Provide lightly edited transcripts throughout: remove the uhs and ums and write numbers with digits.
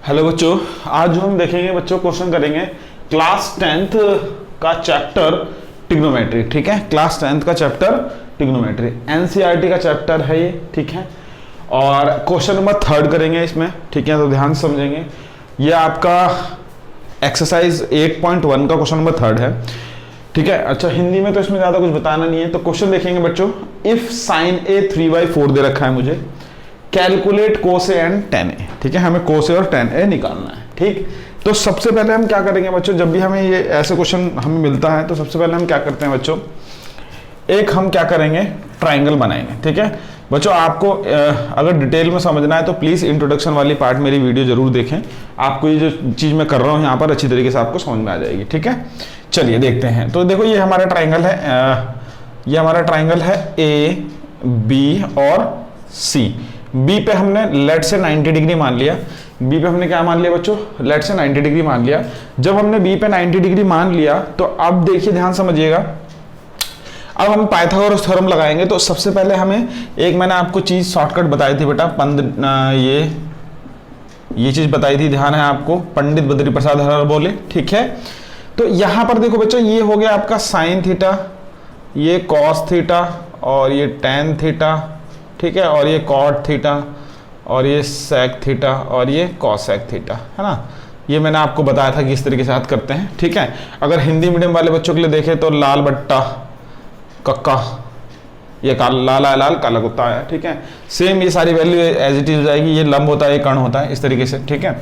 Hello बच्चों, आज जो हम देखेंगे बच्चों क्वेश्चन करेंगे क्लास 10th का चैप्टर ट्रिग्नोमेट्री। ठीक है, क्लास 10th का चैप्टर ट्रिग्नोमेट्री एनसीईआरटी का चैप्टर है ये। ठीक है, और क्वेश्चन नंबर 3 करेंगे इसमें। ठीक है, तो ध्यान से समझेंगे। ये आपका एक्सरसाइज 8.1 का क्वेश्चन नंबर 3 है। ठीक है, अच्छा हिंदी में तो इसमें ज्यादा कुछ बताना नहीं है। तो क्वेश्चन देखेंगे बच्चों, इफ साइन ए 3/4 दे रखा है मुझे, calculate cos A and tan ए। ठीक है, हमें कोस ए और tan ए निकालना है। ठीक, तो सबसे पहले हम क्या करेंगे बच्चों, जब भी हमें ये ऐसे क्वेश्चन हमें मिलता है तो सबसे पहले हम क्या करते हैं बच्चों, एक हम क्या करेंगे, ट्राइंगल बनाएंगे। ठीक है बच्चों, आपको अगर डिटेल में समझना है तो प्लीज इंट्रोडक्शन वाली पार्ट मेरी वीडियो जरूर देखें। आपको ये जो चीज मैं कर रहा हूँ यहाँ पर अच्छी तरीके से आपको समझ में आ जाएगी। ठीक है, चलिए देखते हैं। तो देखो, ये हमारा ट्राइंगल है, ये हमारा ट्राइंगल है ए बी और सी। बी पे हमने लेट से 90 डिग्री मान लिया। बी पे हमने क्या मान लिया बच्चों, लेट से 90 डिग्री मान लिया। जब हमने बी पे 90 डिग्री मान लिया तो अब देखिए, ध्यान समझिएगा, अब हम पाइथागोरस थ्योरम लगाएंगे। तो सबसे पहले हमें एक, मैंने आपको चीज शॉर्टकट बताई थी बेटा, ये चीज बताई थी, ध्यान है आपको, पंडित बद्री प्रसाद हर बोले। ठीक है, तो यहां पर देखो बच्चों, ये हो गया आपका साइन थीटा, ये कॉस थीटा और ये टैन थीटा। ठीक है, और ये कॉट थीटा और ये सेक थीटा और ये कॉसेक थीटा, है ना। ये मैंने आपको बताया था कि इस तरीके से याद करते हैं। ठीक है, अगर हिंदी मीडियम वाले बच्चों के लिए देखें तो लाल बट्टा कक्का, ये लाल लाल काला कुत्ता है। ठीक है, सेम ये सारी वैल्यू एज इट इज हो जाएगी। ये लंब होता है, ये कर्ण होता है, इस तरीके से। ठीक है,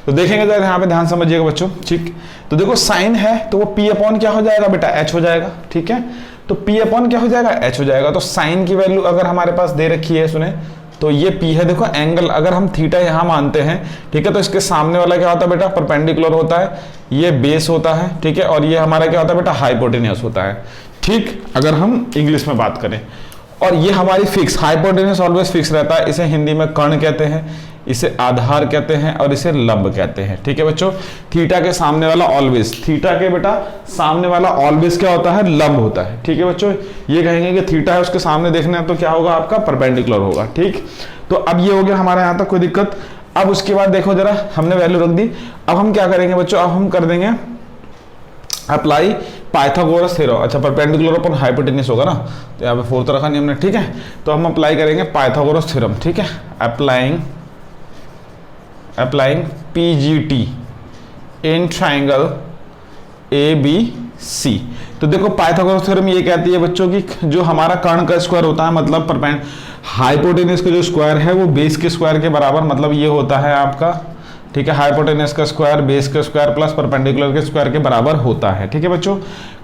तो देखेंगे जरा यहाँ पे, ध्यान समझिएगा बच्चों। ठीक, तो देखो साइन है तो वो पी अपॉन क्या हो जाएगा बेटा, एच हो जाएगा। ठीक है, तो पी अपॉन क्या हो जाएगा, एच हो जाएगा। तो साइन की वैल्यू अगर हमारे पास दे रखी है, सुने तो ये पी है। देखो एंगल अगर हम थीटा यहाँ मानते हैं, ठीक है, तो इसके सामने वाला क्या होता है बेटा, परपेंडिकुलर होता है, ये बेस होता है। ठीक है, और ये हमारा क्या होता है बेटा, हाइपोटेन्यूस होता है। ठीक, अगर हम इंग्लिश में बात करें, और ये हमारी फिक्स, हाइपोटेन्यूस ऑलवेज फिक्स रहता है। इसे हिंदी में कर्ण कहते हैं, इसे आधार कहते हैं और इसे लंब कहते हैं। ठीक है बच्चों, थीटा के सामने वाला ऑलवेज, थीटा के बेटा सामने वाला ऑलवेज क्या होता है, लंब होता है। ठीक है बच्चों, ये कहेंगे कि थीटा है, उसके सामने देखना है तो क्या होगा आपका, परपेंडिकुलर होगा। ठीक, तो अब ये हो गया हमारे यहाँ तक, कोई दिक्कत। अब उसके बाद देखो जरा, हमने वैल्यू रख दी। अब हम क्या करेंगे बच्चों, अब हम कर देंगे अप्लाई पाइथागोरस थ्योरम। अच्छा, परपेंडिकुलर अपन हाइपोटेन्यूस होगा ना, तो यहाँ पे 4 तो रखा नहीं हमने। ठीक है, तो हम अप्लाई करेंगे पाइथागोरस थ्योरम। ठीक है, applying PGT in triangle ABC। तो देखो पाइथागोरस थ्योरम ये कहती है बच्चों कि जो हमारा कर्ण का स्क्वायर होता है, मतलब हाइपोटेन्यूस का जो स्क्वायर है वो बेस के स्क्वायर के बराबर, मतलब ये होता है आपका। ठीक है, हाइपोटेन्यूस का स्क्वायर बेस का स्क्वायर प्लस परपेंडिकुलर के स्क्वायर के बराबर होता है। ठीक है बच्चों,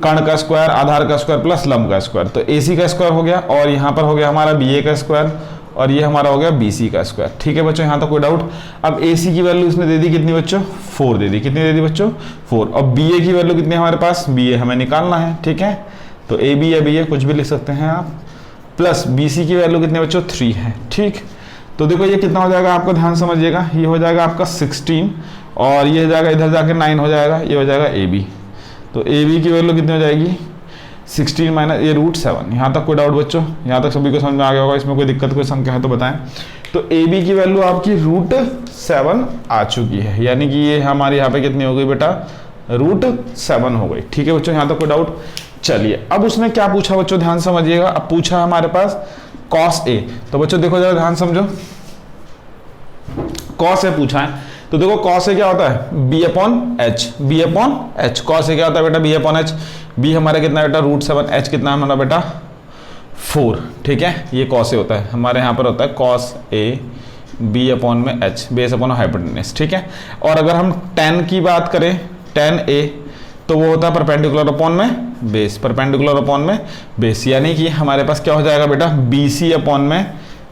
कर्ण का स्क्वायर आधार का स्क्वायर प्लस लंब का स्क्वायर। तो AC का स्क्वायर हो गया, और यहाँ पर हो गया हमारा BA का स्क्वायर, और ये हमारा हो गया BC का स्क्वायर। ठीक है बच्चों, यहाँ तक कोई डाउट। अब AC की वैल्यू इसने दे दी कितनी बच्चों, 4 दे दी। कितनी दे दी बच्चों, 4। और BA की वैल्यू कितनी है हमारे पास, BA हमें निकालना है। ठीक है, तो AB या BA कुछ भी लिख सकते हैं आप, प्लस BC की वैल्यू कितनी बच्चों, 3 है। ठीक, तो देखो ये कितना हो जाएगा आपको, ध्यान समझिएगा, ये हो जाएगा आपका 16, और ये हो जाएगा इधर जाके 9 हो जाएगा, ये हो जाएगा AB। तो AB की वैल्यू कितनी हो जाएगी, 16 माइनस ये √7। यहाँ तक कोई डाउट बच्चों, यहाँ तक सभी को समझ में आ गया होगा। इसमें कोई दिक्कत, कोई संख्या है तो बताएं। तो AB की वैल्यू आपकी √7 आ चुकी है, यानी कि ये हमारी यहाँ पे कितनी हो गई बेटा, √7 हो गई। ठीक है बच्चों, यहाँ तक कोई डाउट। चलिए, अब उसने क्या पूछा बच्चों, ध्यान समझिएगा। अब पूछा हमारे पास cos A। तो बच्चों देखो जरा, ध्यान समझो, cos A पूछा है। तो देखो cos A क्या होता है, B/H, B/H। cos A क्या होता है बेटा, B/H। B हमारा कितना बेटा, √7, H कितना है हमारा बेटा, 4। ठीक है, ये cos A होता है, हमारे यहाँ पर होता है cos A B/H, base upon hypotenuse. ठीक है, और अगर हम tan की बात करें, tan A, तो वो होता है परपेंडिकुलर अपॉन में बेस, परपेंडिकुलर अपॉन में बेस, यानी कि हमारे पास क्या हो जाएगा बेटा, BC अपॉन में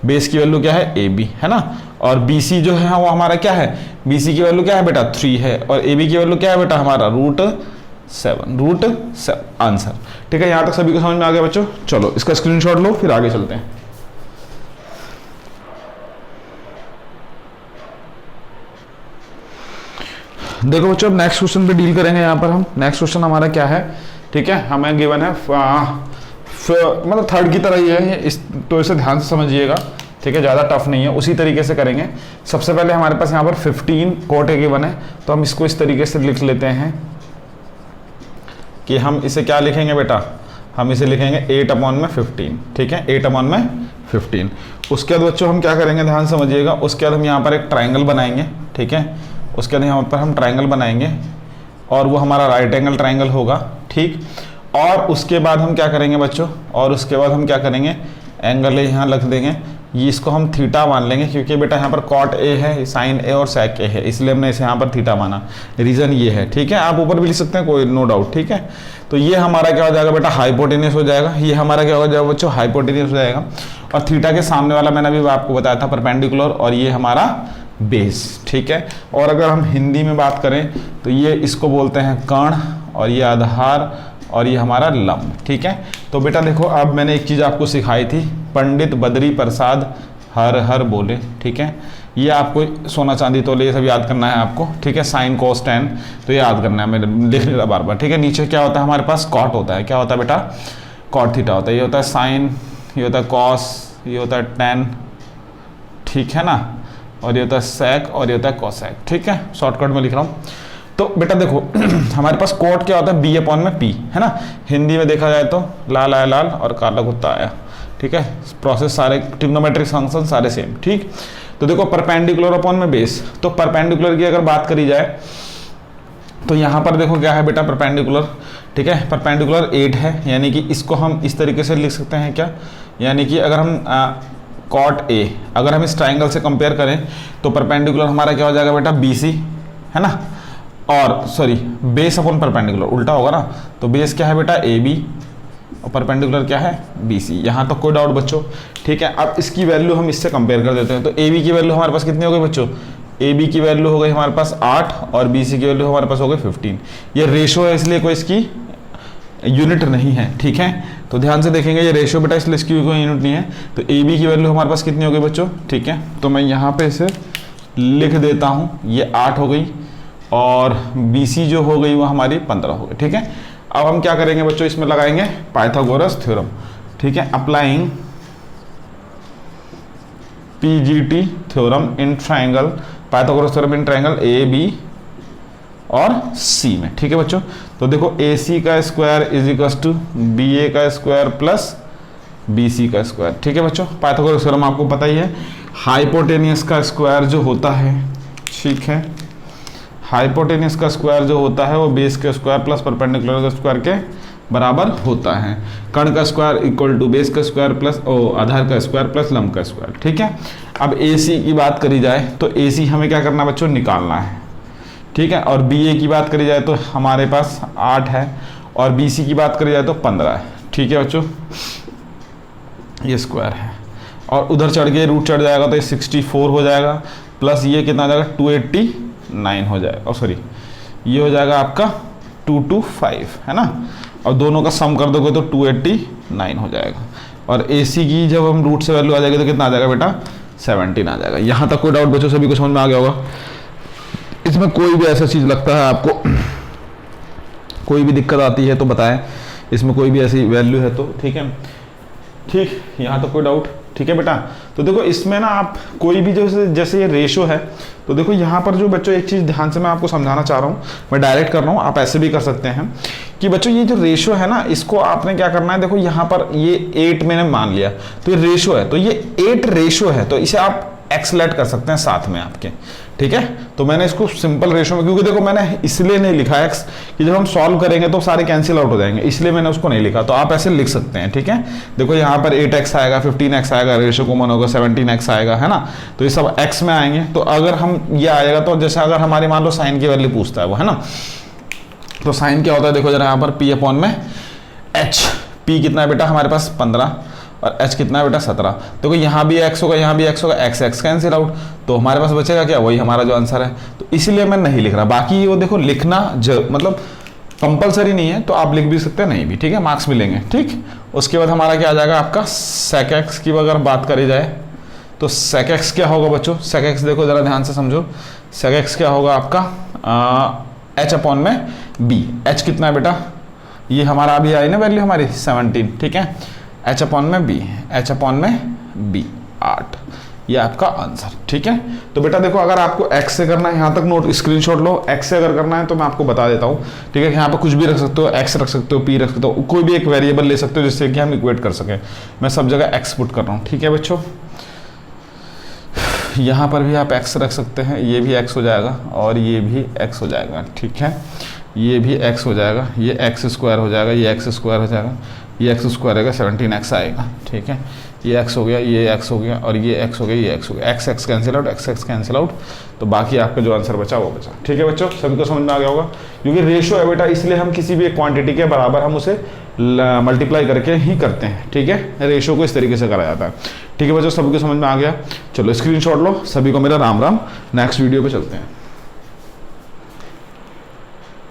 बेस की वैल्यू क्या है, AB, है ना। और BC जो है वो हमारा क्या है, BC की वैल्यू क्या है बेटा, 3 है, और AB की वैल्यू क्या है बेटा, हमारा √7 आंसर। ठीक है, यहाँ तक सभी को समझ में आ गया बच्चों। चलो इसका स्क्रीनशॉट लो, फिर आगे चलते हैं। देखो बच्चों, अब नेक्स्ट क्वेश्चन पे डील करेंगे। यहाँ पर हम नेक्स्ट क्वेश्चन हमारा क्या है, ठीक है, हमें गिवन है मतलब 3rd की तरह ही है, तो इसे ध्यान से समझिएगा। ठीक है, ज़्यादा टफ नहीं है, उसी तरीके से करेंगे। सबसे पहले हमारे पास यहाँ पर 15 कोट ए गिवन है, तो हम इसको इस तरीके से लिख लेते हैं कि हम इसे क्या लिखेंगे बेटा, हम इसे लिखेंगे 8/15, ठीक है, 8/15। उसके बाद बच्चों हम क्या करेंगे, ध्यान समझिएगा, उसके बाद हम यहाँ पर एक ट्राइंगल बनाएंगे, ठीक है, उसके बाद यहाँ पर हम ट्राइंगल बनाएंगे और वो हमारा राइट एंगल ट्राइंगल होगा, ठीक। और उसके बाद हम क्या करेंगे बच्चों, और उसके बाद हम क्या करेंगे, एंगल ए यहाँ रख देंगे, ये इसको हम थीटा मान लेंगे, क्योंकि बेटा यहाँ पर कॉट ए है, साइन ए और सेक ए है, इसलिए हमने इसे यहाँ पर थीटा माना, रीज़न ये है, ठीक है। आप ऊपर भी लिख सकते हैं, कोई नो डाउट, ठीक है। तो ये हमारा क्या हो जाएगा बेटा, हाइपोटेनियस हो जाएगा, ये हमारा क्या हो जाएगा बच्चों, हाइपोटेनियस हो जाएगा। और थीटा के सामने वाला मैंने अभी आपको बताया था परपेंडिकुलर, और ये हमारा बेस, ठीक है। और अगर हम हिंदी में बात करें तो ये इसको बोलते हैं कर्ण, और ये आधार, और ये हमारा लंब, ठीक है। तो बेटा देखो, अब मैंने एक चीज़ आपको सिखाई थी, पंडित बद्री प्रसाद हर हर बोले, ठीक है। ये आपको सोना चांदी तोले ये सब याद करना है आपको, ठीक है, साइन कोस टेन, तो ये याद करना है, मैं लिख ले रहा बार बार, ठीक है। नीचे क्या होता है हमारे पास, कॉट होता है, क्या होता है बेटा, कॉट थीटा होता है, ये होता है साइन, ये होता है कॉस, ये होता है टेन, ठीक है ना, और ये होता है सेक, और ये होता है कोसेक, ठीक है, शॉर्टकट में लिख रहा हूँ। तो बेटा देखो हमारे पास कोट क्या होता है, B/P, है ना, हिंदी में देखा जाए तो लाल आया लाल और काला कुत्ता आया, ठीक है। प्रोसेस सारे ट्रिग्नोमेट्रिक फंक्शन सारे सेम, ठीक। तो देखो परपेंडिकुलर अपॉन में बेस, तो परपेंडिकुलर की अगर बात करी जाए तो यहाँ पर देखो क्या है बेटा, परपेंडिकुलर, ठीक है, परपेंडिकुलर 8 है, यानी कि इसको हम इस तरीके से लिख सकते हैं क्या, यानी कि अगर हम कॉट ए, अगर हम इस ट्राइंगल से कंपेयर करें तो परपेंडिकुलर हमारा क्या हो जाएगा बेटा, BC, है ना, और सॉरी बेस अपॉन परपेंडिकुलर उल्टा होगा ना, तो बेस क्या है बेटा AB, और परपेंडिकुलर क्या है BC। यहाँ तो कोई डाउट बच्चों, ठीक है। अब इसकी वैल्यू हम इससे कंपेयर कर देते हैं, तो AB की वैल्यू हमारे पास कितनी हो गई बच्चों, AB की वैल्यू हो गई हमारे पास 8, और BC की वैल्यू हमारे पास हो गई 15। ये रेशो है, इसलिए कोई इसकी यूनिट नहीं है, ठीक है। तो ध्यान से देखेंगे, ये रेशो बेटा, इसलिए इसकी कोई यूनिट नहीं है। तो AB की वैल्यू हमारे पास कितनी हो गई बच्चों, ठीक है, तो मैं यहाँ पे इसे लिख देता हूँ, ये 8 हो गई, और BC जो हो गई वो हमारी 15 हो गई, ठीक है। अब हम क्या करेंगे बच्चों, इसमें लगाएंगे पाइथागोरस थ्योरम, ठीक है, applying PGT theorem in triangle, Pythagoras theorem in triangle AB और C में, ठीक है बच्चों। तो देखो AC का square is equal to BA का स्क्वायर प्लस BC का स्क्वायर, ठीक है बच्चों। पाइथागोरस थ्योरम आपको पता ही है, हाइपोटेनियस का स्क्वायर जो होता है, ठीक है, हाइपोटेनियस का स्क्वायर जो होता है वो बेस के स्क्वायर प्लस परपेंडिकुलर के स्क्वायर के बराबर होता है। कर्ण का स्क्वायर इक्वल टू बेस का स्क्वायर प्लस आधार का स्क्वायर प्लस लंब का स्क्वायर, ठीक है। अब AC की बात करी जाए तो AC हमें क्या करना है बच्चों, निकालना है, ठीक है। और BA की बात करी जाए तो हमारे पास 8 है, और BC की बात करी जाए तो 15 है, ठीक है बच्चों, ये स्क्वायर है, और उधर चढ़ के रूट चढ़ जाएगा तो ये 64 हो जाएगा, प्लस ये कितना हो जाएगा 289 हो जाएगा, और सॉरी ये हो जाएगा आपका 225, है ना, और दोनों का सम कर दोगे तो 289 हो जाएगा। और AC की जब हम रूट से वैल्यू आ जाएगी तो कितना आ जाएगा बेटा, 17 आ जाएगा। यहाँ तक कोई डाउट बच्चों, सभी को समझ में आ गया होगा। इसमें कोई भी ऐसा चीज़ लगता है आपको, कोई भी दिक्कत आती है तो बताएं, इसमें कोई भी ऐसी वैल्यू है तो, ठीक है, ठीक, यहाँ तो कोई डाउट, ठीक है बेटा। तो देखो इसमें ना आप कोई भी जैसे ये रेशो है, तो देखो यहाँ पर जो बच्चों एक चीज़ ध्यान से मैं आपको समझाना चाह रहा हूँ, मैं डायरेक्ट कर रहा हूँ, आप ऐसे भी कर सकते हैं कि बच्चों ये जो रेशो है ना, इसको आपने क्या करना है, देखो यहाँ पर ये 8 मैंने मान लिया, तो ये रेशो है, तो ये 8 रेशो है, तो इसे आप एक्सलेट कर सकते हैं साथ में आपके, ठीक है। तो मैंने इसको सिंपल रेशो में, क्योंकि देखो मैंने इसलिए नहीं लिखा x कि जब हम सॉल्व करेंगे तो सारे कैंसिल आउट हो जाएंगे, इसलिए मैंने उसको नहीं लिखा। तो आप ऐसे लिख सकते हैं, ठीक है। देखो यहाँ पर 8x आएगा, 15x आएगा, रेशो कॉमन होगा, 17x आएगा, है ना, तो ये सब x में आएंगे। तो अगर हम ये आएगा तो जैसे अगर हमारी मान लो साइन की वैल्यू पूछता है वो, है ना, तो साइन क्या होता है, देखो जरा यहाँ पर P/H, P कितना है बेटा हमारे पास 15, और h कितना है बेटा 17। देखो यहाँ भी x होगा, यहाँ भी x होगा, x कैंसिल आउट, तो हमारे पास बचेगा क्या, वही हमारा जो आंसर है। तो इसलिए मैं नहीं लिख रहा, बाकी वो देखो लिखना मतलब कंपलसरी नहीं है, तो आप लिख भी सकते हैं, नहीं भी, ठीक है, मार्क्स मिलेंगे, ठीक। उसके बाद हमारा क्या आ जाएगा आपका sec x की अगर बात करी जाए तो sec x क्या होगा बच्चों, sec x देखो जरा ध्यान से समझो, sec x क्या होगा आपका h/b, h कितना है बेटा, ये हमारा अभी आई ना वैल्यू हमारी 17, ठीक है, h/b, h/b 8, ये आपका आंसर। ठीक है, तो बेटा देखो अगर आपको x से करना है, यहाँ तक नोट स्क्रीनशॉट लो। x से अगर करना है तो मैं आपको बता देता हूँ। ठीक है, यहाँ पर कुछ भी रख सकते हो, x रख सकते हो, p रख सकते हो, कोई भी एक वेरिएबल ले सकते हो जिससे कि हम इक्वेट कर सकें। मैं सब जगह x पुट कर रहा हूँ। ठीक है बच्चों, यहाँ पर भी आप x रख सकते हैं, ये भी x हो जाएगा और ये भी x हो जाएगा। ठीक है, ये भी x हो जाएगा, ये x स्क्वायर हो जाएगा, ये x स्क्वायर हो जाएगा, ये x स्क्वायर आएगा, 17x आएगा। ठीक है, ये x हो गया, ये x हो गया और ये x हो गया, ये x हो गया, x cancel out, x cancel out, तो बाकी आपका जो आंसर बचा वो बचा। ठीक है बच्चों, सभी को समझ में आ गया होगा। क्योंकि रेशो है बेटा, इसलिए हम किसी भी एक क्वांटिटी के बराबर हम उसे मल्टीप्लाई करके ही करते हैं। ठीक है, रेशो को इस तरीके से करा जाता है। ठीक है बच्चों, सभी को समझ में आ गया। चलो स्क्रीनशॉट लो, सभी को मेरा राम राम। नेक्स्ट वीडियो पे चलते हैं।